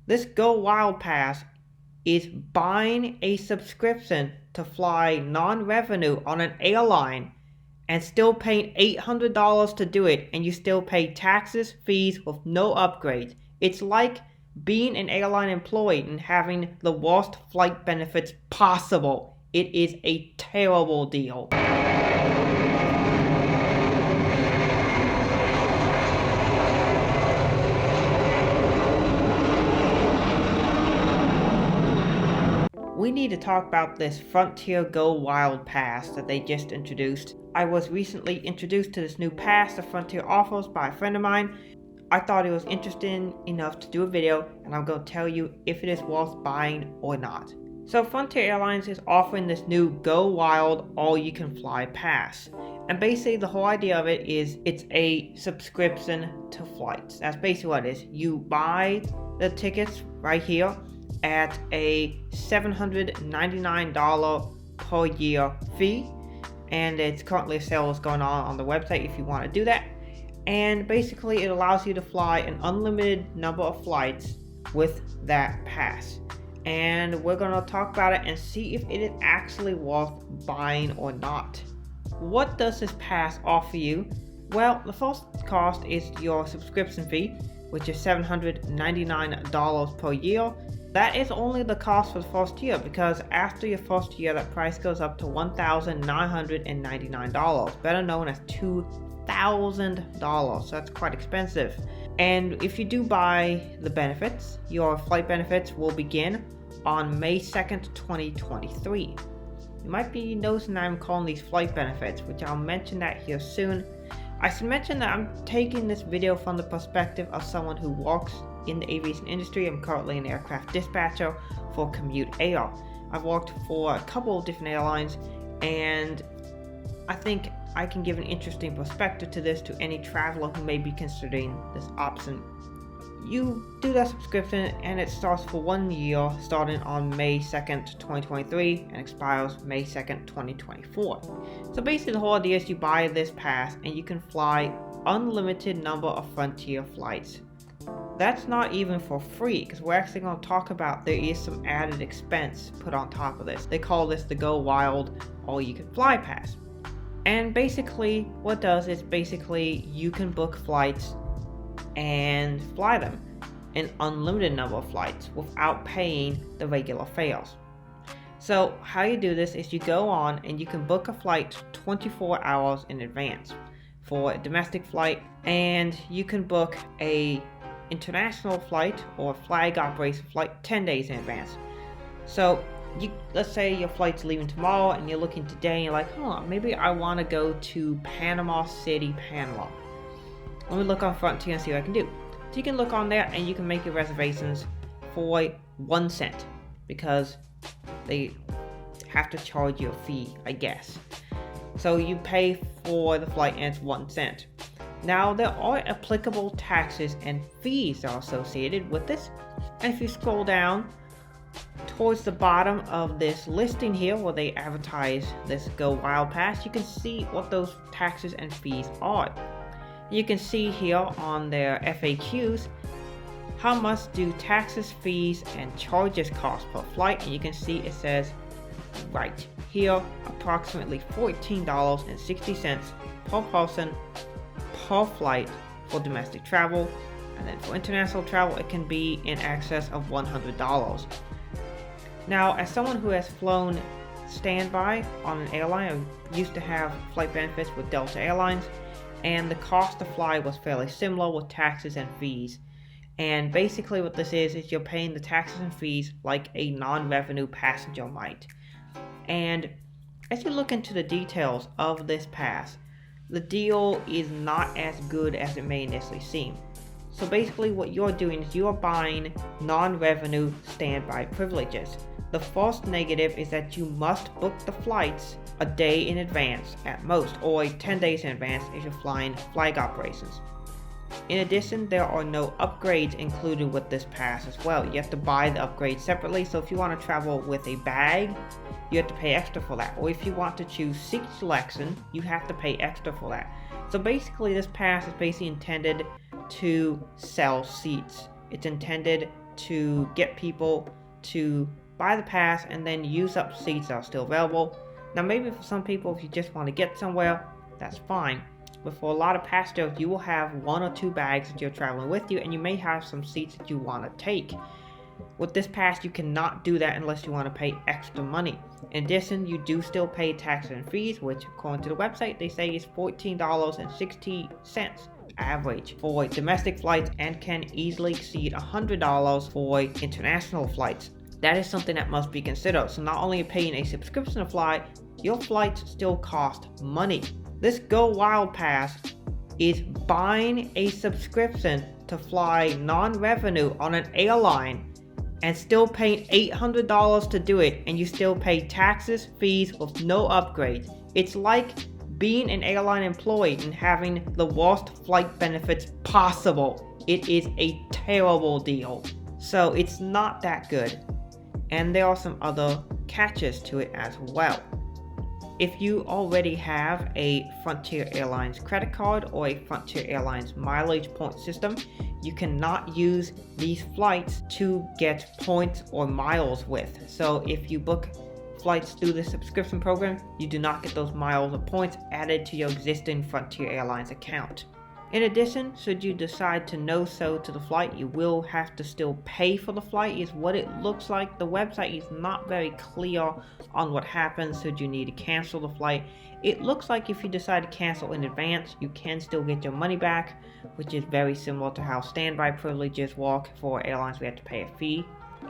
This Go Wild Pass is buying a subscription to fly non-revenue on an airline and still paying $800 to do it, and you still pay taxes, fees with no upgrades. It's like being an airline employee and having the worst flight benefits possible. It is a terrible deal. We need to talk about this Frontier Go Wild Pass that they just introduced. I was recently introduced to this new pass that Frontier offers by a friend of mine. I thought it was interesting enough to do a video, and I'm going to tell you if it is worth buying or not. So Frontier Airlines is offering this new Go Wild All-You-Can-Fly Pass. And basically the whole idea of it is it's a subscription to flights. That's basically what it is. You buy the tickets right here at a $799 per year fee, and it's currently a sale that's going on the website if you want to do that. And basically it allows you to fly an unlimited number of flights with that pass, and we're going to talk about it and see if it is actually worth buying or not. What does this pass offer you? Well, the first cost is your subscription fee, which is $799 per year. That is only the cost for the first year, because after your first year, that price goes up to $1,999, better known as $2,000. So that's quite expensive. And if you do buy the benefits, your flight benefits will begin on May 2nd, 2023. You might be noticing that I'm calling these flight benefits, which I'll mention that here soon. I should mention that I'm taking this video from the perspective of someone who works in the aviation industry. I'm currently an aircraft dispatcher for Commute Air. I've worked for a couple of different airlines, and I think I can give an interesting perspective to this to any traveler who may be considering this option. You do that subscription, and it starts for 1 year, starting on May 2nd, 2023, and expires May 2nd, 2024. So basically the whole idea is you buy this pass and you can fly unlimited number of Frontier flights. That's not even for free, because we're actually going to talk about there is some added expense put on top of this. They call this the Go Wild All-You-Can-Fly Pass. And basically what it does is basically you can book flights and fly them, an unlimited number of flights, without paying the regular fares. So how you do this is you go on and you can book a flight 24 hours in advance for a domestic flight, and you can book a international flight or flag operation flight 10 days in advance. So let's say your flight's leaving tomorrow and you're looking today and you're like, maybe I want to go to Panama City, Panama. Let me look on Frontier and see what I can do. So you can look on there and you can make your reservations for 1 cent, because they have to charge you a fee, I guess. So you pay for the flight and it's 1 cent. Now there are applicable taxes and fees that are associated with this. And if you scroll down towards the bottom of this listing here where they advertise this Go Wild Pass, you can see what those taxes and fees are. You can see here on their FAQs how much do taxes, fees, and charges cost per flight, and you can see it says right here approximately $14.60 per person per flight for domestic travel, and then for international travel it can be in excess of $100. Now, as someone who has flown standby on an airline, I used to have flight benefits with Delta Airlines, and the cost to fly was fairly similar with taxes and fees. And basically what this is you're paying the taxes and fees like a non-revenue passenger might. And as you look into the details of this pass, the deal is not as good as it may initially seem. So basically what you're doing is you're buying non-revenue standby privileges. The first negative is that you must book the flights a day in advance at most, or 10 days in advance if you're flying flag operations. In addition, there are no upgrades included with this pass as well. You have to buy the upgrades separately, so if you want to travel with a bag, you have to pay extra for that. Or if you want to choose seat selection, you have to pay extra for that. So basically this pass is basically intended to sell seats. It's intended to get people to buy the pass and then use up seats that are still available. Now maybe for some people, if you just want to get somewhere, that's fine. But for a lot of passengers, you will have 1 or 2 bags that you're traveling with you, and you may have some seats that you want to take. With this pass, you cannot do that unless you want to pay extra money. In addition, you do still pay taxes and fees, which according to the website, they say is $14.60 average for domestic flights and can easily exceed $100 for international flights. That is something that must be considered. So not only are you paying a subscription to fly, your flights still cost money. This Go Wild Pass is buying a subscription to fly non-revenue on an airline and still paying $800 to do it, and you still pay taxes, fees with no upgrades. It's like being an airline employee and having the worst flight benefits possible. It is a terrible deal. So it's not that good. And there are some other catches to it as well. If you already have a Frontier Airlines credit card or a Frontier Airlines mileage point system, you cannot use these flights to get points or miles with. So if you book flights through the subscription program, you do not get those miles or points added to your existing Frontier Airlines account. In addition, should you decide to no-show to the flight, you will have to still pay for the flight, is what it looks like. The website is not very clear on what happens should you need to cancel the flight. It looks like if you decide to cancel in advance, you can still get your money back, which is very similar to how standby privileges work. For airlines, we have to pay a fee.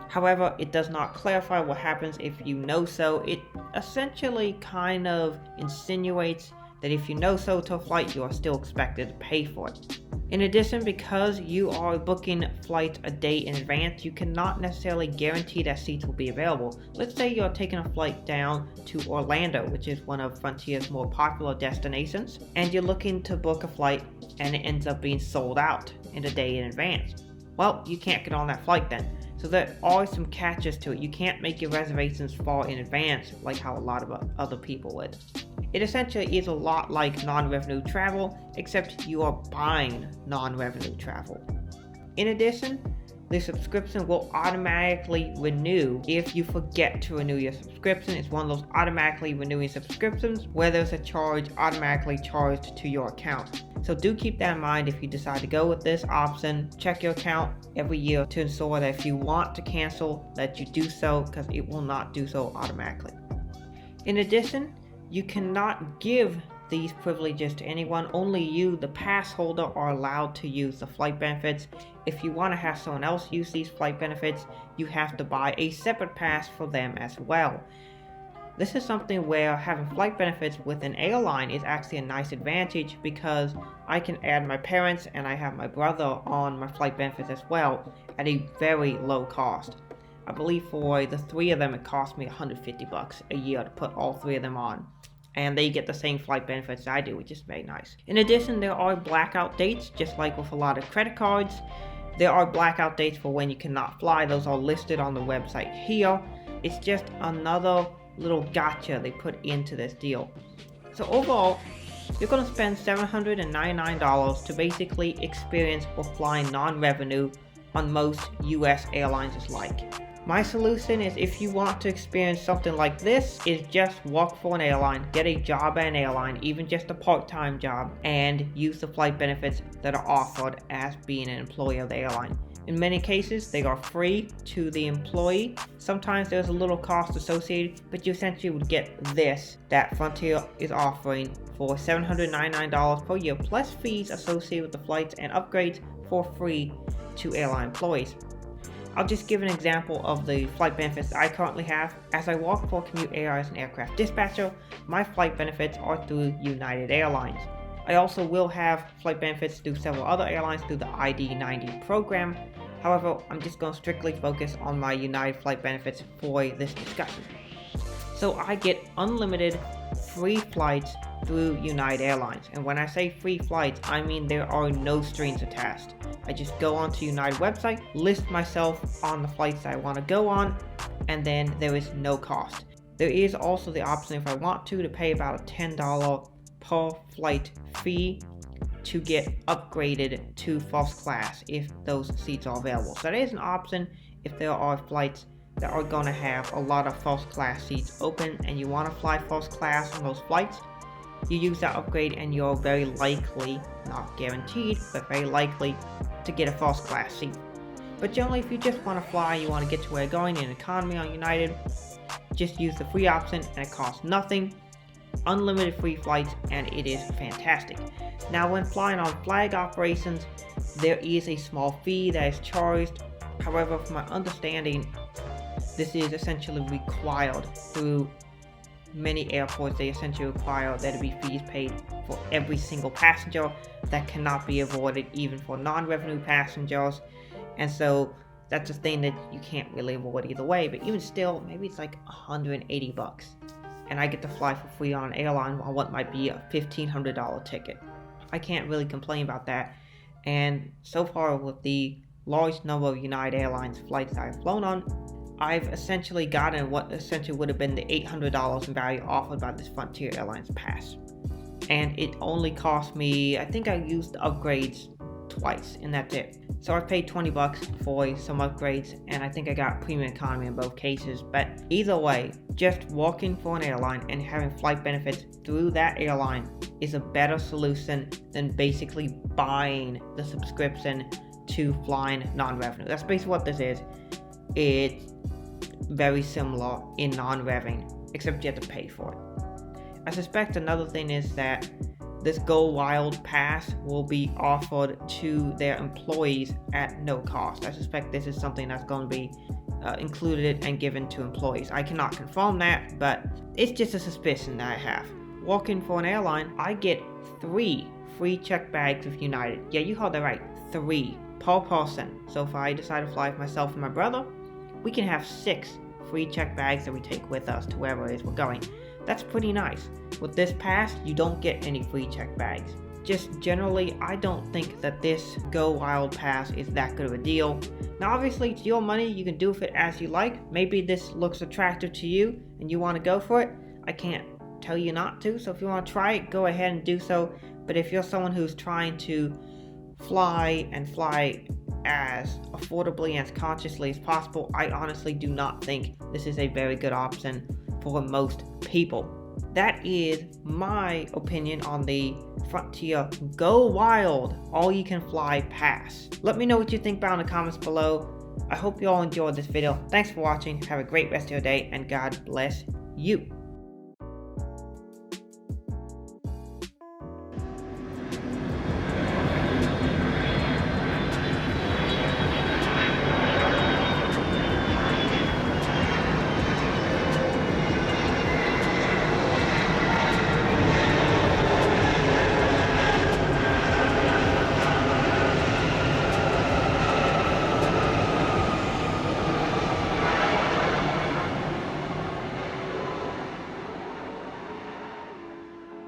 However, it does not clarify what happens if you no-show. It essentially kind of insinuates that if you no-show to a flight, you are still expected to pay for it. In addition, because you are booking flights a day in advance, you cannot necessarily guarantee that seats will be available. Let's say you're taking a flight down to Orlando, which is one of Frontier's more popular destinations, and you're looking to book a flight and it ends up being sold out in a day in advance. Well, you can't get on that flight then. So there are some catches to it. You can't make your reservations far in advance like how a lot of other people would. It essentially is a lot like non-revenue travel, except you are buying non-revenue travel. In addition, the subscription will automatically renew if you forget to renew your subscription. It's one of those automatically renewing subscriptions where there's a charge automatically charged to your account. So do keep that in mind if you decide to go with this option. Check your account every year to ensure that if you want to cancel, that you do so, because it will not do so automatically. In addition, you cannot give these privileges to anyone. Only you, the pass holder, are allowed to use the flight benefits. If you want to have someone else use these flight benefits, you have to buy a separate pass for them as well. This is something where having flight benefits with an airline is actually a nice advantage, because I can add my parents and I have my brother on my flight benefits as well at a very low cost. I believe for the 3 of them it cost me $150 a year to put all 3 of them on. And they get the same flight benefits I do, which is very nice. In addition, there are blackout dates, just like with a lot of credit cards. There are blackout dates for when you cannot fly. Those are listed on the website here. It's just another little gotcha they put into this deal. So overall, you're going to spend $799 to basically experience or fly non-revenue on most US airlines is like. My solution is, if you want to experience something like this, is just work for an airline, get a job at an airline, even just a part-time job, and use the flight benefits that are offered as being an employee of the airline. In many cases, they are free to the employee. Sometimes there's a little cost associated, but you essentially would get this that Frontier is offering for $799 per year, plus fees associated with the flights and upgrades for free to airline employees. I'll just give an example of the flight benefits I currently have. As I work for Commute Air as an aircraft dispatcher, my flight benefits are through United Airlines. I also will have flight benefits through several other airlines through the ID90 program. However, I'm just going to strictly focus on my United flight benefits for this discussion. So I get unlimited free flights through United Airlines. And when I say free flights, I mean there are no strings attached. I just go onto United website, list myself on the flights I want to go on, and then there is no cost. There is also the option, if I want to pay about a $10 per flight fee to get upgraded to first class if those seats are available. So that is an option if there are flights that are going to have a lot of first class seats open and you want to fly first class on those flights. You use that upgrade and you're very likely, not guaranteed, but very likely to get a first class seat. But generally, if you just want to fly, you want to get to where you're going in economy on United, just use the free option and it costs nothing. Unlimited free flights, and it is fantastic. Now, when flying on flag operations, there is a small fee that is charged. However, from my understanding, this is essentially required through many airports. They essentially require there to be fees paid for every single passenger. That cannot be avoided even for non-revenue passengers, and so that's a thing that you can't really avoid either way. But even still, maybe it's like $180, and I get to fly for free on an airline on what might be a $1,500 ticket. I can't really complain about that. And so far, with the large number of United Airlines flights I've flown on, I've essentially gotten what essentially would have been the $800 in value offered by this Frontier Airlines pass. And it only cost me, I think I used the upgrades twice, and that's it. So I paid $20 for some upgrades, and I think I got premium economy in both cases. But either way, just working for an airline and having flight benefits through that airline is a better solution than basically buying the subscription to flying non-revenue. That's basically what this is. It's very similar in non-revving, except you have to pay for it. I suspect another thing is that this Go Wild pass will be offered to their employees at no cost. I suspect this is something that's going to be included and given to employees. I cannot confirm that, but it's just a suspicion that I have. Working for an airline, I get 3 free check bags with United. Yeah, you heard that right, 3 per person. So if I decide to fly with myself and my brother, we can have 6 free check bags that we take with us to wherever it is we're going. That's pretty nice. With this pass, you don't get any free check bags. Just generally, I don't think that this Go Wild pass is that good of a deal. Now obviously, it's your money, you can do with it as you like. Maybe this looks attractive to you and you want to go for it. I can't tell you not to, so if you want to try it, go ahead and do so. But if you're someone who's trying to fly as affordably and as consciously as possible, I honestly do not think this is a very good option for most people. That is my opinion on the Frontier Go Wild all-you-can-fly pass. Let me know what you think about in the comments below. I hope you all enjoyed this video. Thanks for watching. Have a great rest of your day, and God bless you.